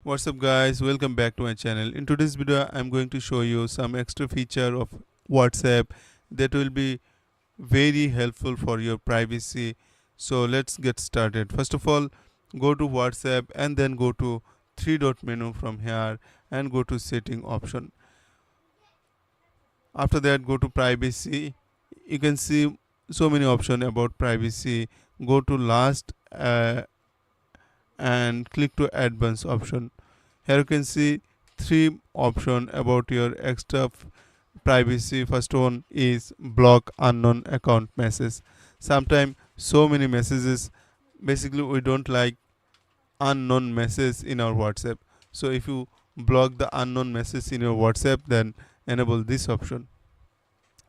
What's up guys, welcome back to my channel. In today's video I'm going to show you some extra feature of WhatsApp that will be very helpful for your privacy. So let's get started. First of all, go to WhatsApp and then go to three dot menu from here and go to setting option. After that, go to privacy. You can see so many options about privacy. Go to last and click to advanced option. Here you can see three option about your extra privacy. First one is block unknown account message. Sometimes so many messages, basically we don't like unknown message in our WhatsApp. So if you block the unknown message in your WhatsApp, then enable this option.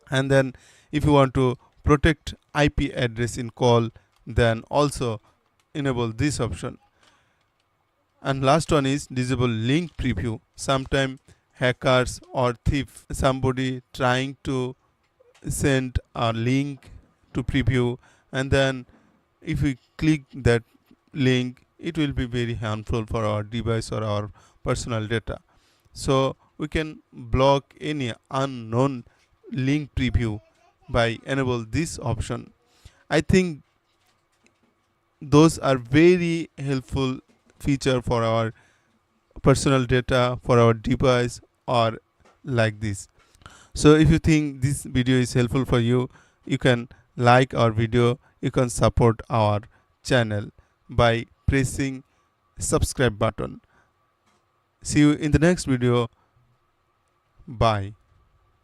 And then if you want to protect IP address in call, then also enable this option. And last one is disable link preview. Sometimes hackers or thief, somebody trying to send a link to preview, and then if we click that link, it will be very harmful for our device or our personal data. So we can block any unknown link preview by enable this option. I think those are very helpful feature for our personal data, for our device, or like this. So if you think this video is helpful for you, you can like our video, you can support our channel by pressing subscribe button. See you in the next video. Bye.